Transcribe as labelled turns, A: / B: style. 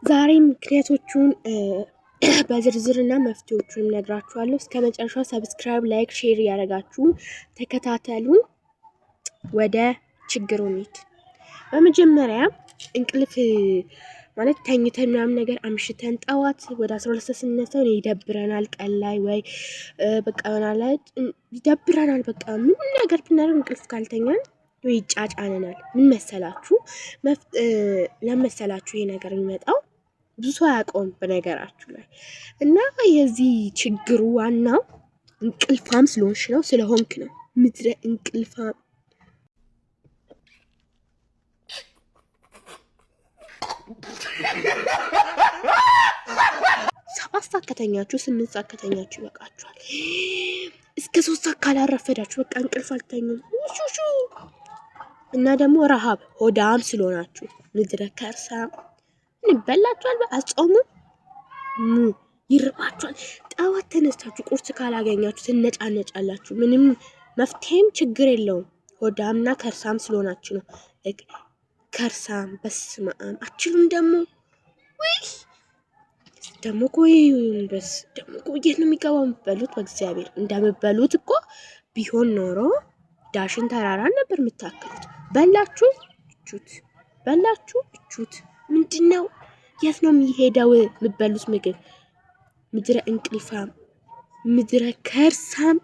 A: ዛሬ ምክንያቶቹን በዝርዝርና መፍትሄዎቹን ነግራችኋለሁ። እስከ መጨረሻው ሰብስክራይብ፣ ላይክ፣ ሼር ያደረጋችሁ ተከታተሉን። ወደ ችግሩ እንሂድ። በመጀመሪያ እንቅልፍ ማለት ተኝተን ምናምን ነገር አምሽተን ጠዋት ወደ 12 ስንነሳ ይደብረናል። ቀን ላይ ወይ በቃ ማለት ይደብረናል። በቃ ምን ነገር ብናደርግ እንቅልፍ ካልተኛን ወይ ይጫጫነናል። ምን መሰላችሁ ለመሰላችሁ ይሄ ነገር የሚመጣው ብዙ ሰው አያውቀውም በነገራችሁ ላይ እና የዚህ ችግሩ ዋናው እንቅልፋም ስለሆንሽ ነው ስለሆንክ ነው። ምድረ እንቅልፋም ሰባት ሰዓት ከተኛችሁ 8 ሰዓት ከተኛችሁ ይበቃችኋል። እስከ 3 ሰዓት ካላረፈዳችሁ በቃ እንቅልፍ አልተኙም። እና ደግሞ ረሃብ ሆዳም ስለሆናችሁ ምድረ ከርሳም እንበላችኋል። አጾሙ ይርባችኋል። ጠዋት ተነስታችሁ ቁርስ ካላገኛችሁ ትነጫነጫላችሁ። ምንም መፍትሄም ችግር የለውም። ሆዳምና ከርሳም ስለሆናችሁ ነው። ከርሳም በስማም አችሉም ደግሞ ወይ ደግሞ በስ ደግሞ ቆየት ነው የሚገባው። የምትበሉት በእግዚአብሔር እንደምትበሉት እኮ ቢሆን ኖሮ ዳሽን ተራራን ነበር የምታክሉት። በላችሁ እቹት ምንድነው? የት ነው የሚሄደው የምትበሉት ምግብ? ምድረ እንቅልፋም ምድረ ከርሳም